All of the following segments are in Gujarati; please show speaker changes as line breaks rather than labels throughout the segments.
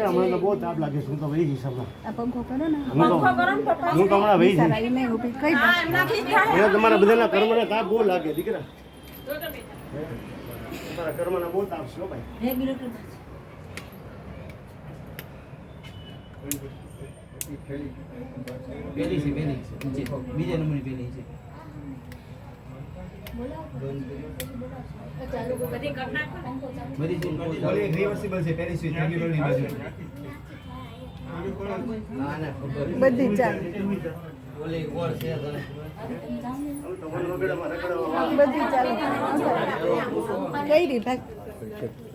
દીકરા મને તો બહુ તાપ લાગે છે હું તો વહી જઈશ હમણાં
આ પંખો કરો ને
હું તો હમણાં વહી જઈશ
સારા એને ઊભી કઈ દે
એને તમારા બધાના કર્મને તાપ બહુ લાગે દીકરા તમારા કર્મના બહુ તાપ છે હો ભાઈ
પેલી છે બીજા નંબરની પેલી છે બધી રિવર્સિબલ છે પેલી સ્વિચ રેગ્યુલરની બાજુ ના ના
બધી ચાલે
ઓલી ઓર છે
બધી ચાલે કઈ રી ભાગ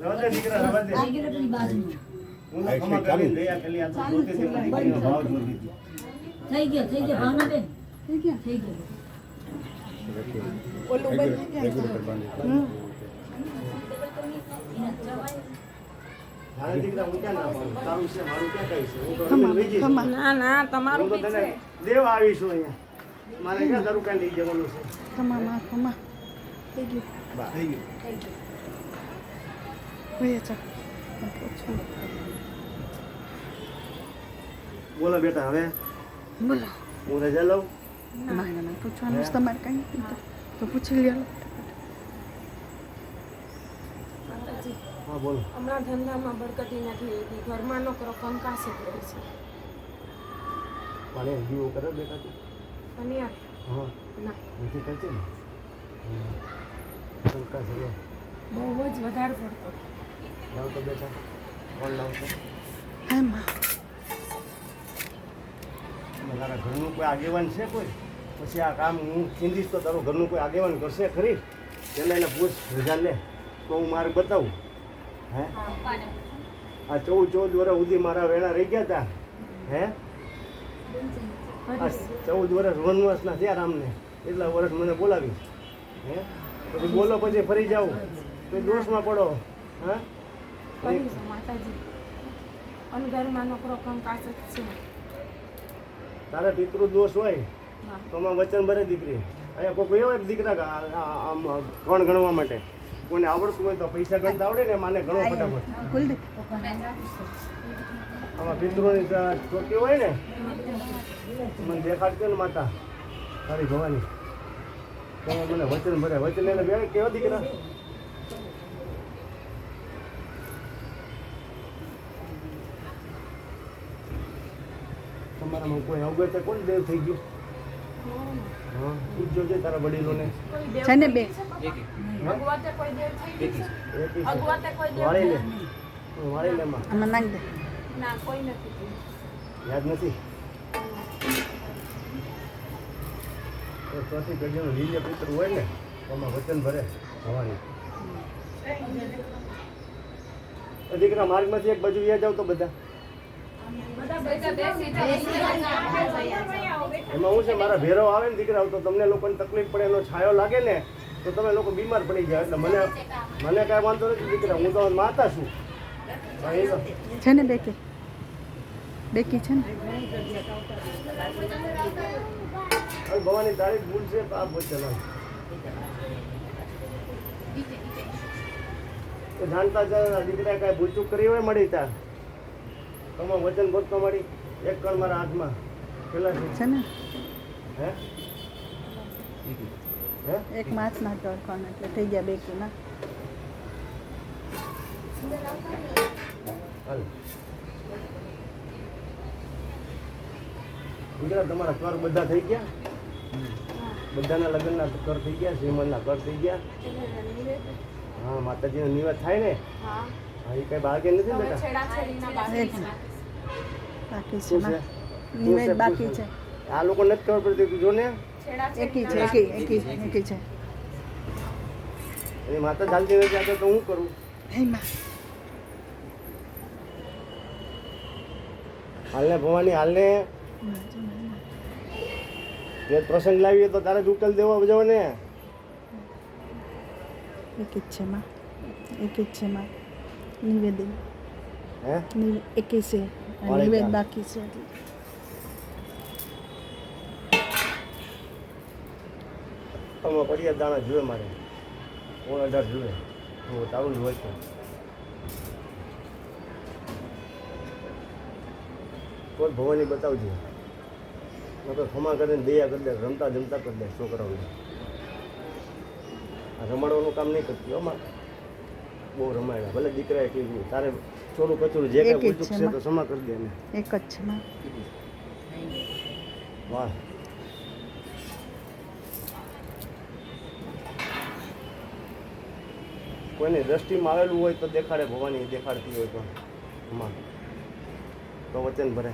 રવા દીકરા રવા દે હું તો ખમા કરી દયા કલી આ તો જોતી હતી મારી દીકરીનો ભાવ જોતી હતી
થઈ ગયો ભાવનાબેન
થઈ ગયા
થઈ ગયો
ઓલું બંધ થઈ ગયા
મારા દીકરા હું ક્યાં ના પાડું તારું છે મારું ક્યાં કઈ છે હું તો રમીને વહી જઈશ.
ખમા
હું તો તને દેવા આવીશું અહીંયા મારે ક્યાં તારું કાંઈ લઈ જવાનું છે
ખમા થઈ ગયું
થઈ ગયું
હોય ચાલ પૂછું
બોલો બેટા હવે
બોલો
હું રજા લઉં
ના પૂછવાનું છે તમારે કઈ નથી તો પૂછી લ્યો
હા બોલો
હમણાં ધંધામાં બરકતી નથી રહેતી ઘરમાં નોકરો કંકાસ જ રહે છે
મને જીવો કરે બેટા તું
અને યાર
હા
ના
નથી કરતી ને શંકા છે
બહુ જ વધારે પડતો
લાવતો બેટા કોણ લાવતો
એમાં
તારા ઘરનું કોઈ આગેવાન છે કોઈ પછી આ કામ હું ચીંધીશ તો તારું ઘરનું કોઈ આગેવાન કરશે ખરી પહેલાં એને પૂછ રજા લે તો હું મારે બતાવું હે આ 14 વર્ષ સુધી મારા વેણા રહી ગયા હતા હે આ 14 વર્ષ વનવાસના થયા રામને એટલા વર્ષ મને બોલાવી હે પછી બોલો પછી ફરી જાઓ તો દોષમાં પડો હા
કરી છે માતાજી અને ઘરમાં નોકરો કંકાસ જ છે
તારા પિતૃ દોષ હોય
હા.
તો આમાં વચન ભરે દીકરી અહીંયા કોઈ એવો એક દીકરા આમ ગણ ગણવા માટે કોઈને આવડતું હોય તો પૈસા ગણતા આવડે ને માને ગણો ફટાફટ
કુલદીપ
આમાં પિતૃની ચોકી હોય ને મને દેખાડતો ને માતા તારી ભવાની તો મને વચન ભરે વચન એને બે કેવા દીકરા તમારામાં કોઈ અવગત કોણ દેવ થઈ ગયું હા પૂછજો છે તારા વડીલોને
કોઈ દેવ
છે ને બે
અગવાતે કોઈ દેવ થઈ ગયું છે અગવાતે કોઈ દેવ
વાળી લે વાળી લે માં
આમાં નાખ દે
ના કોઈ નથી
યાદ નથી તો ચોથી પેઢીનું લીલે પુત્ર હોય ને તો આમાં વચન ભરે ભવાની તો દીકરા માર્ગમાંથી એક બાજુ વ્યા જાવ તો બધા એમાં હું છે મારા ભેરવ આવે ને દીકરા તો તમને લોકોને તકલીફ પડે એનો છાયો લાગે ને તો તમે લોકો બીમાર પડી જાય એટલે મને કાંઈ વાંધો નથી દીકરા હું તો માતા છું હા, એ તો
છે ને બેકી છે ને
હવે ભવાની તારીખ ભૂલ છે તો આ વચન તો જાણતા જાણતા દીકરા કાંઈ ભૂલચૂક કરી હોય મળી ત્યાં તમામ વચન બોલતો મળી એક કણ મારા હાથમાં પેલા
છે ને
હે હે
એક માસ ના ટોળખાણ એટલે થઈ ગયા બેકી ના
હાલ દીકરા તમારા કર બધા થઈ ગયા બધાના લગ્નના કર થઈ ગયા શ્રીમંતના કર થઈ ગયા હા માતાજીનો નિવેદ થાય ને
હા
હા એ કઈ બાળકે નથી
હવે
બેટા
છેડાછેડીના બાકી
એક
છે
બાકી છે
શું છે?
માં. નિવેદ બાકી છે
આ લોકો નથી ખબર પડતી તું જો ને
એકી છે એકી છે
એની માતા ચાલતી નથી આવતા તો હું કરું
એમાં
હાલને ભવાની હાલને જે પ્રસંગ લાવીએ તો તારે જ ઉકેલ દેવો બજાવો ને
એકી જ છે માં નિવેદન
હે
એકી છે
મળે
નિવેદ
ત્યાં.
બાકી છે એટલે
આમાં પડિયા દાણા જોઈએ મારે 18 જોઈએ તો તારું જ હોય તો તો જ ભવાની બતાવજો નકર ખમા કરીને દયા કરી દે રમતા જમતા કરી દે છોકરાઓને આ રમાડવાનું કામ નહીં કરતી અમાર બહુ રમાડ્યા ભલે દીકરાએ કીધું તારે થોડું કચરું જે કાંઈ
એક જ
ભૂલચૂક
છે
છે તો ક્ષમા કરી દે એને
એક જ છે માં
વાહ કોઈને દ્રષ્ટિમાં આવેલું હોય તો દેખાડે ભવાની દેખાડતી હોય તો માં તો વચન ભરે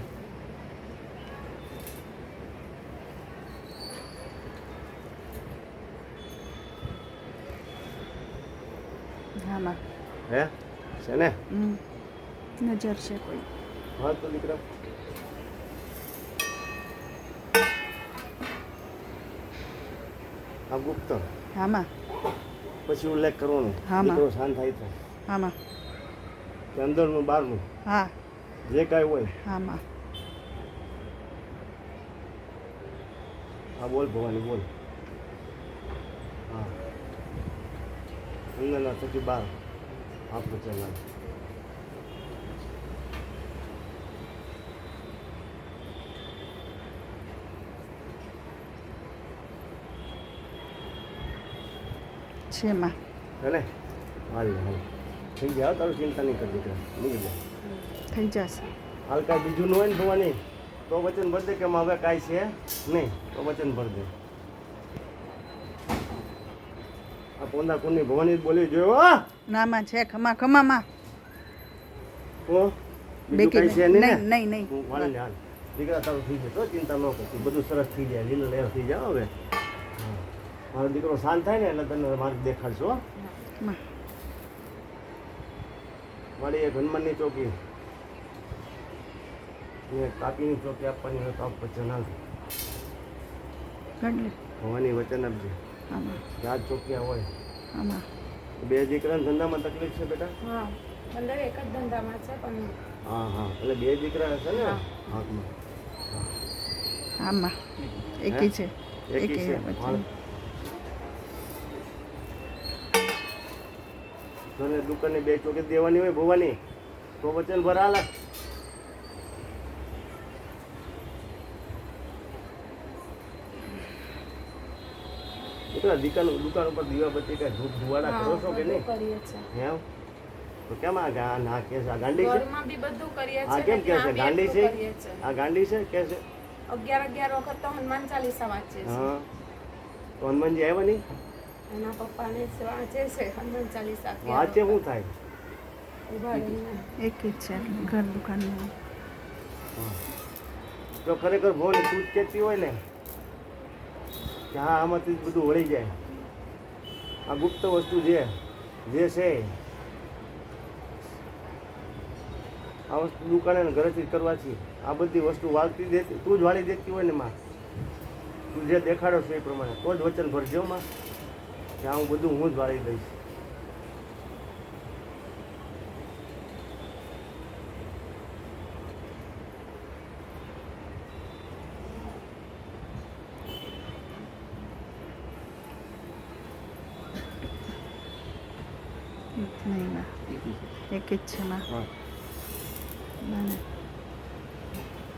હા માં
હે છે ને
નજર છે કોઈ
હા તો દીકરા આ ગુપ્ત
હા માં
પછી ઉલ્લેખ કરવાનો
હા, માં.
દીકરો શાંત થાય તો
હા માં
કે અંદરનું બહારનું
હા
જે કાંઈ હોય
હા માં
હા બોલ ભવાની બોલ હા અંદરના થકી બહાર આપણું ચલાવ
છે માં
હે ને હાલ હાલ થઈ ગયા તારું ચિંતા નહીં કરી દીકરા મૂકી દે
થઈ જશે
હાલ કાંઈ બીજું ન હોય ને ભવાની તો વચન ભર દે કે આમાં હવે કાંઈ છે નહીં તો વચન ભર દે આ પોંદા કુંડની ભવાની જ બોલી જોયો હા
ના માં છે ખમા ખમા માં
તો બીજું
બેકી
કાંઈ છે નહીં ને
નહીં નહીં
હું હાલ ને હાલ દીકરા તારું થઈ જાય તો ચિંતા ન કરતી બધું સરસ થઈ જાય લીલા લહેર થઈ જાય હવે હા. મારો દીકરો શાંત થાય ને એટલે તને મારે દેખાડશો હો.
માં
મારી એક હનુમાનની ચોકી ને કાકીની ચોકી આપવાની હોય તો આપ વચન આપજો
ગણલે
ભવાની વચન આપજો
હા માં
રાજ ચોકિયા હોય
હા માં
બે દીકરાના ધંધામાં તકલીફ છે બેટા
હા અંદર એક જ ધંધામાં છે પણ
હા હા એટલે બે દીકરા હશે ને
હા.
હાથમાં
હા માં એકી છે
એકી છે
વચન
અને દુકાનની બે ચોકી દેવાની હોય ભવાની તો વચન ભરાલા દુકાન ઉપર દીવાબત્તી કઈ ધૂપ ધુવાડા કરો છો કે નહીં
કરીએ છીએ
એમ તો કેમ આ ના કે છે આ ગાંડી છે
ઘરમાં બી બધું કરીએ
આ
છીએ
કેમ કે છે
ને ત્યાં બી
ગાંડી
એટલું
છે
કરીએ છીએ.
આ ગાંડી છે કે છે
11 વખત તો હનુમાન ચાલીસા વાંચીએ છીએ
હા તો હનુમાનજી આવ્યા નહીં
એના પપ્પાને વાંચે છે હનુમાન ચાલીસા
વાંચે શું થાય
ઉભા રહીને
એક જ છે ઘર દુકાનનું
જો ખરેખર ભવાની તું જ કહેતી હોય ને કે હા આમાંથી જ બધું વળી જાય આ ગુપ્ત વસ્તુ જે છે આ વસ્તુ દુકાને ને ઘરેથી જ કરવાથી આ બધી વસ્તુ વાળતી દેતી તું જ વાળી દેતી હોય ને માં તું જે દેખાડો છો એ પ્રમાણે તો જ વચન ભરજો માં કે આ હું બધું હું જ વાળી દઈશ
નહીં માં એક જ છે માં
હા
બને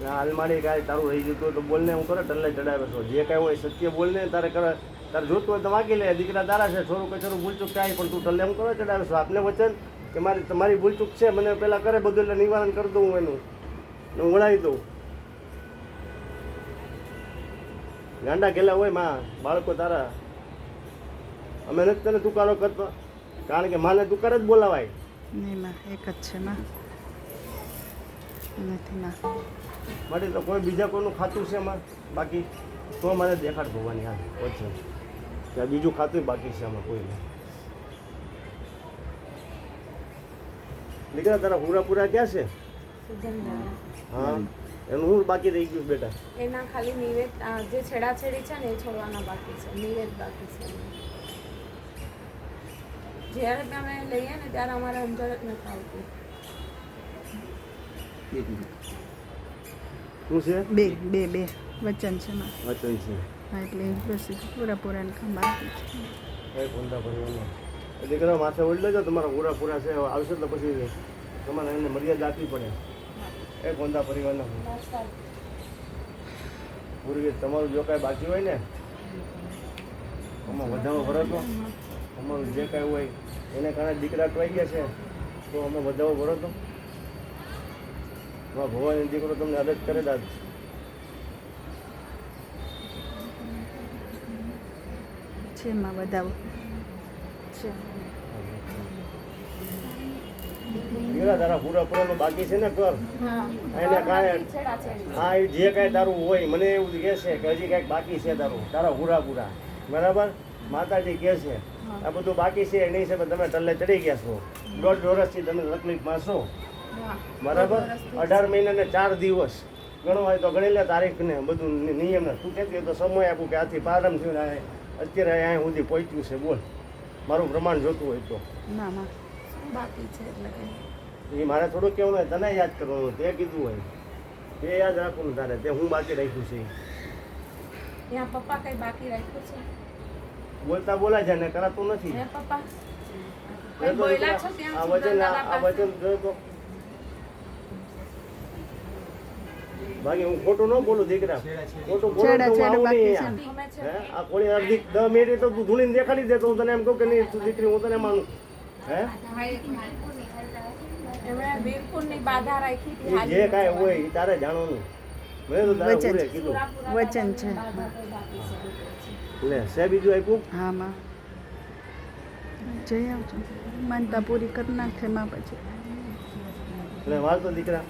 આ અલમારી કાંઈ તારું રહી જતું હોય તો બોલને હું કરે ટલ્લે ચડાવે છો જે કાંઈ હોય સત્ય બોલને તારે કરે તારે જોતું હોય તો માગી લે દીકરા તારા છે છોરું કચરું ભૂલચૂક કાંઈ પણ તું ટલ્લે હું કરે ચડાવે છો આપને વચન કે મારી તમારી ભૂલચૂક છે મને પહેલાં કરે બધું એટલે નિવારણ કરી દઉં હું એનું ને હું વળાવી દઉં ગાંડા ગેલા હોય માં બાળકો તારા અમે નથી તને તુકારો કરતો કારણ કે માને તુકાર જ બોલાવાય
નહીં માં એક જ છે માં નથી માં
માટે તો કોઈ બીજા કોઈનું ખાતું છે એમાં બાકી તો મને દેખાડ ભવાની હાલ ઓછું ત્યાં બીજું ખાતું બાકી છે આમાં કોઈ નહીં દીકરા તારા પૂરા ક્યાં છે
સુગંધવાળા.
હા એનું હું બાકી રહી ગયું બેટા
એના ખાલી નિવેદ જે છેડાછેડી છે ને એ છોડવાના બાકી છે નિવેદ બાકી છે જ્યારે બી અમે લઈએ ને ત્યારે અમારે અંજર જ નથી આવતી
શું છે
બે બે બે વચન છે માં
વચન છે
હા એટલે બસ પૂરા કામ બાકી છે
એ ઊંડા ભરવાનો દીકરા માથે ઓઢ લેજો તમારા પૂરા છે આવશે તો પછી તમારે એને મર્યાદા આપવી પડે એ ગોંદા પરિવારના પૂર્વી તમારું જો કાંઈ બાકી હોય ને આમાં વધારો ભરો તો અમારું જે કાંઈ હોય એને કારણે દીકરા ટવાઈ ગયા છે તો અમે વધારો ભરો તો ભગવાનનો દીકરો તમને આદત કરે દાદ
છે માં વધાવો છે
દીકરા તારા પૂરા પૂરાનું બાકી છે ને કર એને કાંઈ હા એ જે કાંઈ તારું હોય મને એવું કહે છે કે હજી કાંઈક બાકી છે તારા પૂરા પૂરા બરાબર માતાજી કહે છે આ બધું બાકી છે એની હિસાબે તમે ટલ્લે ચડી ગયા છો 1.5 વર્ષથી તમે તકલીફમાં છો બરાબર 18 મહિના ને 4 દિવસ ગણો હોય તો ગણી લે તારીખને બધું નિયમ તું કહેતી હોય તો સમય આપું કે આથી પ્રારંભ થયું ને અત્યારે અહીંયા સુધી પહોંચ્યું છે બોલ મારું પ્રમાણ જોતું હોય તો
ના માં
બાકી છે એટલે
એ મારે થોડુંક કહેવું હોય તને યાદ કરવાનું તે કીધું હોય તે યાદ રાખવું તારે તે હું બાકી રાખ્યું છે
ત્યાં પપ્પા કઈ બાકી રાખ્યું છે
બોલતા બોલાય છે ને કરાતું નથી
હે પપ્પા
એ
કઈ
તો
બોલ્યા છો
આ
ત્યાં
વચન આ વચન જોયો તો બાકી હું ખોટું ન બોલું દીકરા ખોટું બોલું
છેડા
તો હું
છેડા
આવું
બાકી
નહીં
છે
અહીંયા.
ને.
અમે છે
હે આ કોળી અડધી 10 મિનિટ તો તું ધૂળીને દેખાડી દે તો હું તને એમ કહું કે નહીં તું દીકરી હું તને માનું હે
એમણે વીરપુરની બાધા રાખી હતી
એ જે કાંઈ હોય એ તારે જાણવાનું મેં તો તારે
વચન.
પૂરે કીધું
વચન છે
લે છે બીજું આપ્યું
હા માં જઈ આવજો માનતા પૂરી કરી નાખે માં પછી
એટલે વાલ તો દીકરા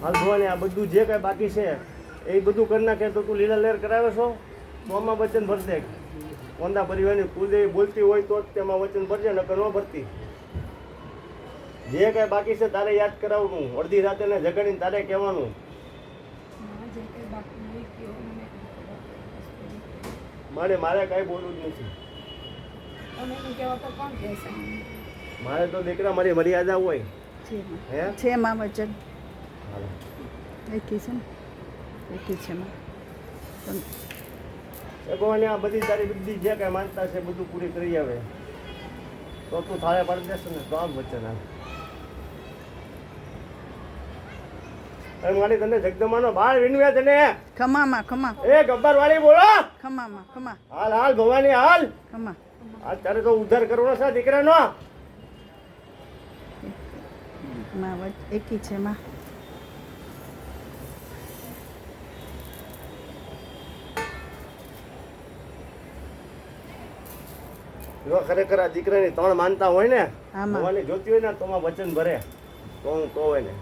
હાલ ભવાની આ બધું જે કાંઈ બાકી છે એ બધું કરી નાખે તો તું લીલા લહેર કરાવે છો તો આમાં વચન ભર દે કોંદા પરિવારની કુલદેવી બોલતી હોય તો જ તેમાં વચન ભરજે નકર ન ભરતી જે કાંઈ બાકી છે તારે યાદ કરાવવાનું અડધી રાતે ને જગાડીને તારે કહેવાનું
જે કઈ બાકી નહીં કયો
મારે કાંઈ બોલવું જ નથી
મને નહીં કહેવા તો કોણ કહેશે
મારે તો દીકરા મારી મર્યાદા હોય
છે માં.
હે
છે માં વચન
હાલો.
એકી છે ને એકી છે માં
એ ભવાની આ બધી તારી બધી જે કાંઈ માનતા છે બધું પૂરી કરી આવે તો તું થાળે પાડી દેશે ને તો આમ વચન આવે અરે મારી તને જગદમાનો બાળ વિનવ્યા તને
ખમા માં ખમા
એ ગબ્બર વાળી બોલો
ખમા માં ખમા
હાલ હાલ ભવાની હાલ
ખમા
અત્યારે તો ઉદ્ધાર કરવાનો છે દીકરાનો
માં એકી છે માં
જો ખરેખર આ દીકરાની 3 માનતા હોય ને
આમાં.
ભવાની જોતી હોય ને તો માં વચન ભરે તો હું તો હોય ને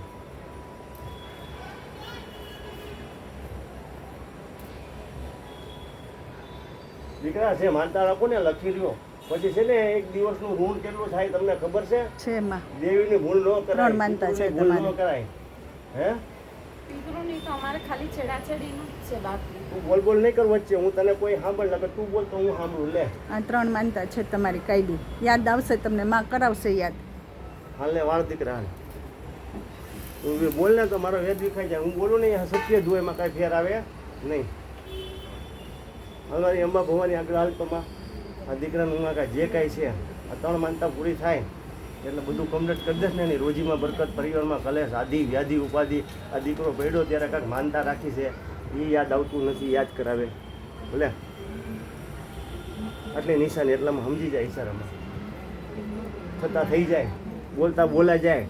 દીકરા છે માનતા રાખો ને લખી લ્યો પછી છે ને એક દિવસનું ઋણ કેટલું થાય તમને ખબર છે
છે માં
દેવીની ભૂલ ન કરાય
3 માનતા છે
ભૂલ ન
તમારી.
કરાય હે
પિતૃની તો અમારે ખાલી છેડાછેડીનું જ છે બાકી
તું બોલ બોલ નહીં કર વચ્ચે હું તને કોઈ સાંભળ નકર તું બોલ તો હું સાંભળું લે
આ 3 માનતા છે તમારી કાયદી યાદ આવશે તમને માં કરાવશે યાદ
હાલ ને વાળ દીકરા હાલ તું બોલ ને તો મારો વેદ વિખાઈ જાય હું બોલું નહીં સત્ય જ હોય એમાં કાંઈ ફેર આવે નહીં અમારી અંબા ભવાની આગળ હાલ તો માં આ દીકરાનું હું કાંઈ જે કાંઈ છે આ 3 માનતા પૂરી થાય એટલે બધું કમ્પ્લીટ કરી દેશ ને એની રોજીમાં બરકત પરિવારમાં કલેશ આદિ વ્યાધિ ઉપાધિ આ દીકરો પડ્યો ત્યારે કાંઈક માનતા રાખી છે એ યાદ આવતું નથી યાદ કરાવે ભલે આટલી નિશાની એટલામાં સમજી જાય ઈશારામાં છતાં થઈ જાય બોલતા બોલા જાય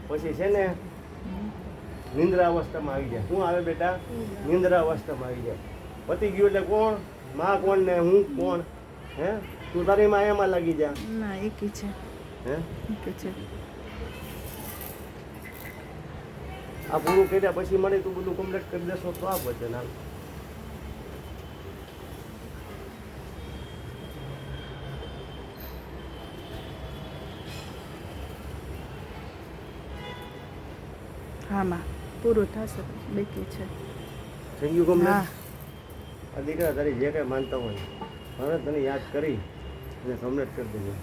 પછી છે ને નિંદ્રા અવસ્થામાં આવી જાય શું આવે બેટા નિંદ્રા અવસ્થામાં આવી જાય પતી ગયું એટલે કોણ માં કોણ ને હું કોણ હે તું તારી માં એમાં લાગી જા
ના એકી છે
હે
એકી છે
આ પૂરું કર્યા પછી મને તું બધું કમ્પ્લીટ કરી દેશો તો આ વચન હાલ
હા માં પૂરું થશે બેકી છે
થઈ ગયું
હા
કમ્પ્લીટ આ દીકરા તારી જે કાંઈ માનતા હોય હવે તને યાદ કરી અને કમ્પ્લીટ કરી દેજો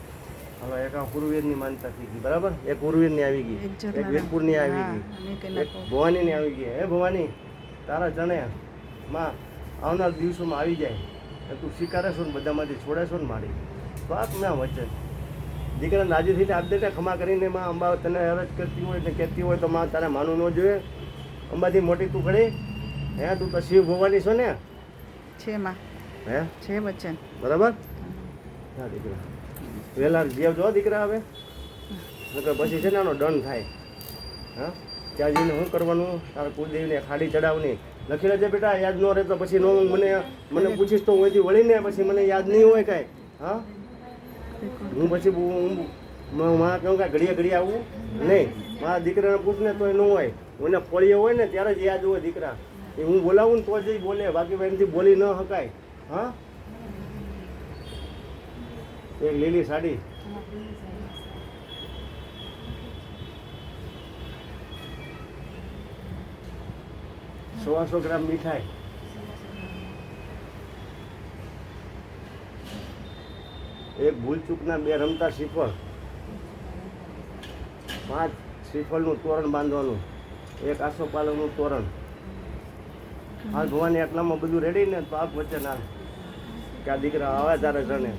હવે એક આ પૂર્વીરની માનતા થઈ ગઈ બરાબર એક પૂર્વીરની આવી ગઈ
એક જરા
એક વીરપુરની આવી
હા,
ગઈ
અને કે
એક
નાખો.
ભવાનીની આવી ગઈ હે ભવાની તારા જણે માં આવનાર દિવસોમાં આવી જાય તો તું સ્વીકારે છો ને બધામાંથી છોડે છો ને મારી તો આપ મેં વચન દીકરાને રાજી થઈને આપ દેતા ખમા કરીને માં અંબા તને અરજ કરતી હોય ને કહેતી હોય તો માં તારે માનવું ન જોઈએ. અંબાથી મોટી તું ખરી હે, તું તો શિવ ભગવાનની છો ને
છે માં,
હે,
છે વચન.
બરાબર. હા દીકરા વહેલા જીવ જો દીકરા હવે, નકર પછી છે ને આનો દંડ થાય. હા, ત્યાં જઈને શું કરવાનું, તારા કુલદેવીને ખાડી ચડાવની લખી લેજે બેટા. યાદ ન રહે તો પછી નો મને પૂછીશ તો હું અહીંથી વળીને પછી મને યાદ નહીં હોય કાંઈ. હા, હું પછી માં કહું કાંઈ ઘડીએ ઘડીએ આવું નહીં. મારા દીકરાને પૂછને તોય ન હોય, મને ફળીએ હોય ને ત્યારે જ યાદ હોય દીકરા. એ હું બોલાવું ને તો જ બોલે, બાકી એમથી બોલી ન શકાય. હા, એક લીલી સાડી, સો ગ્રામ મીઠાઈ, એક ભૂલચૂકના 2 રમતા શ્રીફળ, 5 શ્રીફળનું તોરણ બાંધવાનું, એક આસોપાલવનું તોરણ. હાલ ભવાની આટલામાં બધું રેડી ને તો આપ વચ્ચે ના કે આ દીકરા આવે તારે જણે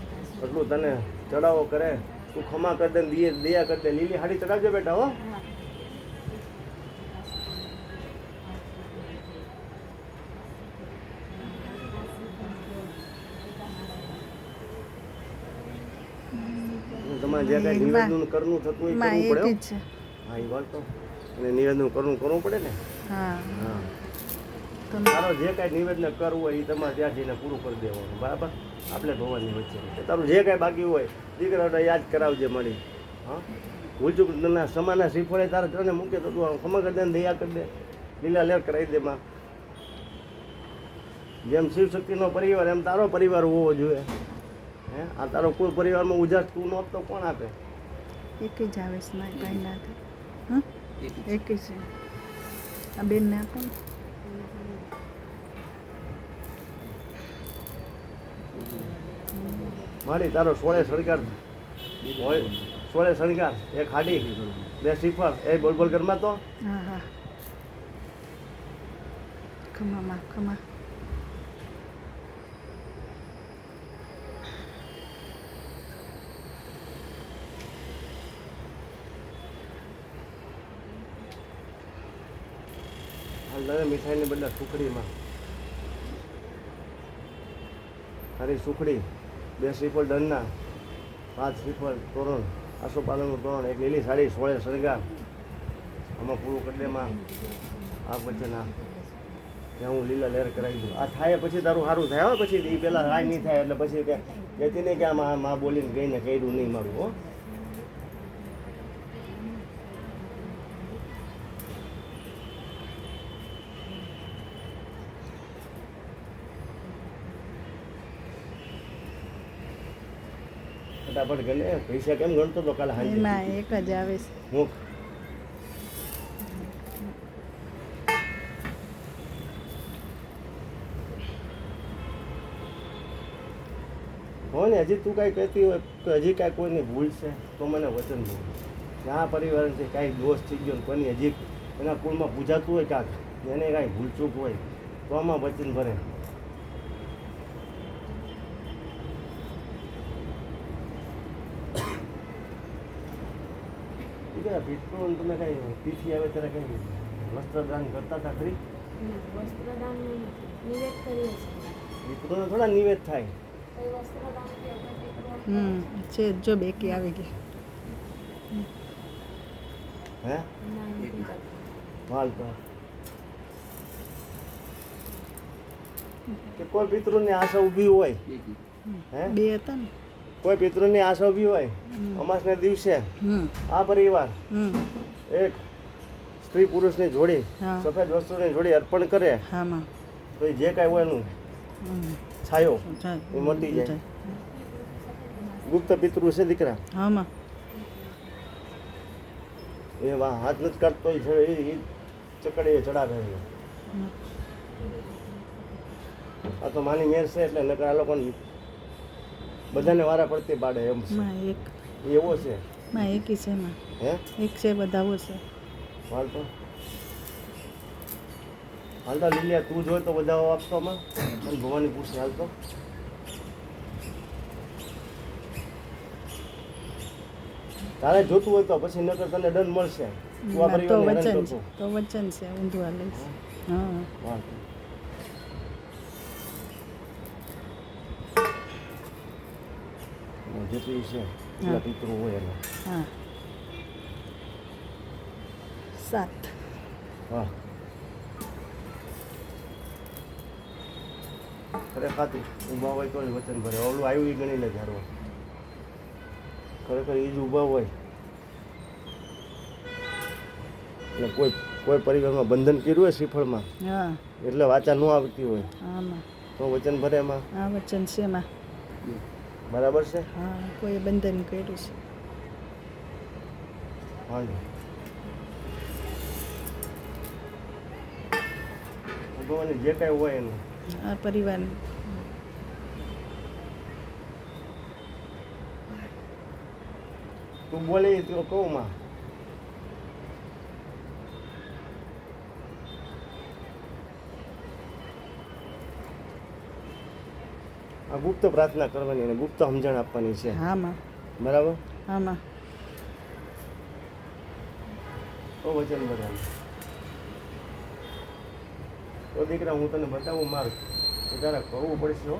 એટલું તને ચડાવો કરે, તું ખમા કરી દે, દયા કરી દે. લીલી હાડી ચડાવજો બેટા. હો, તમારે જે કાંઈ નિવેદન કરવું થતું હોય
માં
કરવું
એક
પડે.
જ છે.
હા, એ વાત તો અને નિવેદન કરવું પડે ને.
હા,
હા,
તો
તારો જે કાંઈ નિવેદન કરવું હોય એ તમારે ત્યાં જઈને પૂરું કરી દેવાનું. બરાબર, આપણે ભગવાનની વચ્ચે તારું જે કાંઈ બાકી હોય દીકરાને યાદ કરાવજે મળી. હા, ભૂલચૂક સમાના શ્રીફળે તારે તને મૂકે તો તું ખમા કરી દે ને દયા કરી દે, લીલા લેર કરાવી દે માં. જેમ શિવશક્તિનો પરિવાર એમ તારો પરિવાર હોવો જોઈએ. હે, આ તારો કોઈ પરિવારમાં ઉજાસ તું ન આપતો કોણ આપે?
એક જ આવે છે માં, કાંઈ ના થાય. હા, એક જ છે. આ બેનને આપો ને.
મારી તારો 16 શણગાર હોય, 16 શણગાર, એક હાડી, 2 શ્રીફળ, એ બોલ બોલ ઘરમાં તો.
હા હા, ખમા માં, ખમા.
હાલ તને મીઠાઈને બદલે સુખડીમાં તારી સુખડી, 2 શ્રીફળ દંડના, 5 શ્રીફળ તોરણ, આસોપાલવનું તોરણ, એક લીલી સાડી, 16 શણગાર. આમાં પૂરું કરી દે માં. આ પછી ના ત્યાં હું લીલા લહેર કરાવી દઉં. આ થાય પછી તારું સારું થાય. હો, પછી એ પેલા રાય નહીં થાય એટલે પછી કે કહેતી નહીં કે આમાં માં બોલીને ગઈને કર્યું નહીં મારું. હો, ફટાફટ ગણે. પૈસા કેમ ગણતો તો કાલે હાજર
એમાં એક જ આવે છે.
મુખ હો ને. હજી તું કાંઈ કહેતી હોય તો હજી કાંઈ કોઈની ભૂલ છે તો મને વચન બોલ. જ્યાં પરિવાર છે કાંઈ દોષ થઈ ગયો કોઈની હજી એના કુળમાં પૂજાતું હોય કાંક એને કાંઈ ભૂલચૂક હોય તો આમાં વચન ભરે. પિતૃઓને તમે કાંઈ તિથિ આવે ત્યારે કંઈ વસ્ત્રદાન કરતા હતા ખરી?
વસ્ત્રદાન નિવેદ કરીએ છીએ.
પિતૃઓને થોડા નિવેદ થાય.
કોઈ વસ્ત્રદાન કે પિતૃઓને
છે જો બેકી આવી ગઈ.
હે,
ના, નથી કરતા.
હાલ તો કે કોઈ પિતૃની આશા ઊભી હોય, હે,
બે હતા ને.
કોઈ પિતૃની આશા ઊભી હોય અમાસના દિવસે આ પરિવાર એક સ્ત્રી પુરુષની જોડી,
હા.
સફેદ વસ્ત્રોની જોડી અર્પણ કરે
હા માં,
તો એ જે કાંઈ હોય એનું છાયો
જાય.
એ મટી જાય. ગુપ્ત પિતૃ છે દીકરા,
હા માં,
એ હાથ નથી કાઢતો એ ચકડીએ ચડાવે છે. આ તો માની મેર છે એટલે નકર આ લોકોને બધાને વારા પડતી પાડે એમ છે.
માં એક,
એવો છે.
માં એક છે માં,
હે,
એક છે બધાઓ છે.
હાલ તો લીલિયા તું જોઈ તો બધા આપતો માં અને ભવાની પૂછે હાલ તો તારે જોતું હોય તો પછી નકર તને દંડ મળશે તું આ
ના, તો
પરિવારને હેરાન
વચન
કરશો.
છે, તો વચન છે, ઊંધું આ લઈશ. હા
વાંધો નહીં. જેટલી છે એટલા પિતૃ હોય એના
હા 7.
હા ખરેખર ઊભા હોય તો જ વચન ભરે ઓલું આવ્યું એ ગણી લે ધારવા ખરેખર એ જ ઊભા હોય એટલે કોઈ પરિવારમાં બંધન કર્યું હોય શ્રીફળમાં
હા
એટલે વાચા ન આવતી હોય
આમાં
તો વચન ભરે એમાં
આ વચન છે એમાં.
બરાબર છે
હા કોઈ બંધન કર્યું છે.
વાંધો ભગવાન જે કાંઈ હોય એનું
આ પરિવાર
તું બોલી તો કહું માં આ ગુપ્ત પ્રાર્થના કરવાની અને ગુપ્ત સમજણ આપવાની છે
હામાં
બરાબર
આમાં
તો વચન બધાને તો દીકરા હું તને બતાવું મારું તો તારે કરવું પડશે હો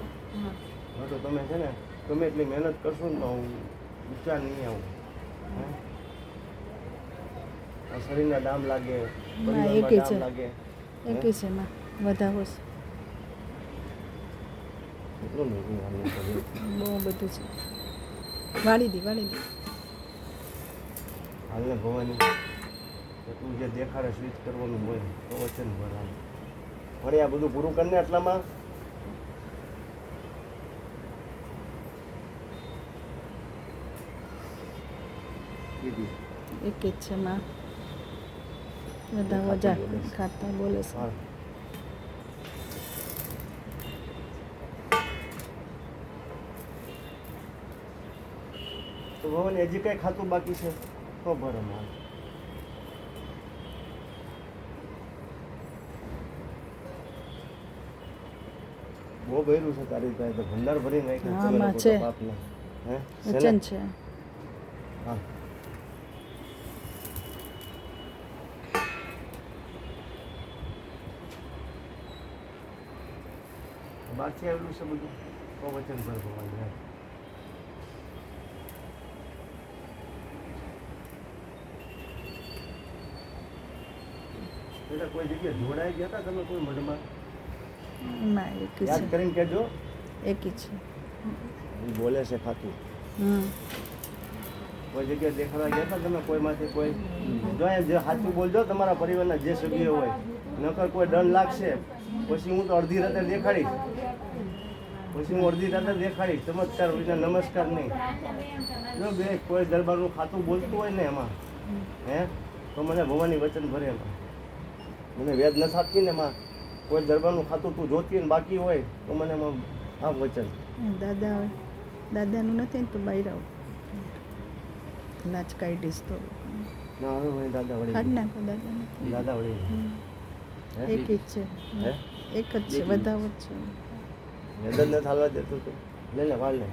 હા તો તમે છે ને ગમે એટલી મહેનત કરશો ને તો હું ઊંચા નહીં આવું હે? આ શરીરના ડામ લાગે પરિવારમાં
એકે
ડામ
છે.
લાગે
એક છે એમાં વધાવો છે,
એટલું નહીં આનું શરીર.
બહુ બધું છે. વાળી દી
હાલને ભવાની તો તું જે દેખાડે સ્વિચ કરવાનું હોય તો વચન ભરવાનું વળી આ બધું પૂરું કરીને એટલામાં કીધી
એક જ છે એમાં વધાવો જા ખાતા બોલે છે.
હા તો ભવાની હજી કઈ ખાતું બાકી છે તો ભરે મારે બહુ ભર્યું છે તારી પાસે તો ભંડાર ભરી નાખ્યું
હા,
તમે
માં
લોકો
છે.
તો બાપને. હે છે ને?
વચન છે.
હા બાકી આવેલું છે બધું તો વચન ભર ભગવાન હે. એટલે કોઈ જગ્યાએ જોડાઈ ગયા હતા તમે કોઈ મઢમાં
ના એક જ
યાદ
છે,
કરીને કહેજો
એક જ છે.
એ બોલે છે ખાતું કોઈ જગ્યાએ દેખાડા ગયા હતા તમે કોઈમાંથી કોઈ જો અહીંયા જે સાચું બોલજો તમારા પરિવારના જે સભ્યો હોય નકર કોઈ દંડ લાગશે પછી હું તો અડધી રાતે દેખાડીશ ચમત્કાર વિના નમસ્કાર નહીં જો બે કોઈ દરબારનું ખાતું બોલતું હોય ને એમાં હે તો મને ભવાની વચન ભરે એમાં મને વેદ ન આપતી ને એમાં કોઈ દરબારનું ખાતું તું જોતી હોય ને બાકી હોય તો મને એમાં આ વચન
દાદાનું નથી ને તો બૈરાવ લાચ કાઢીશ તો
ના હવે મને દાદા
કાઢ
વળી
નાખો દાદાને.
દાદા વળી હે
એક જ છે,
હે
એક જ છે, વધાવો જ છે.
વેદન ન થાલવા દેતું તું લે લે વાળ લે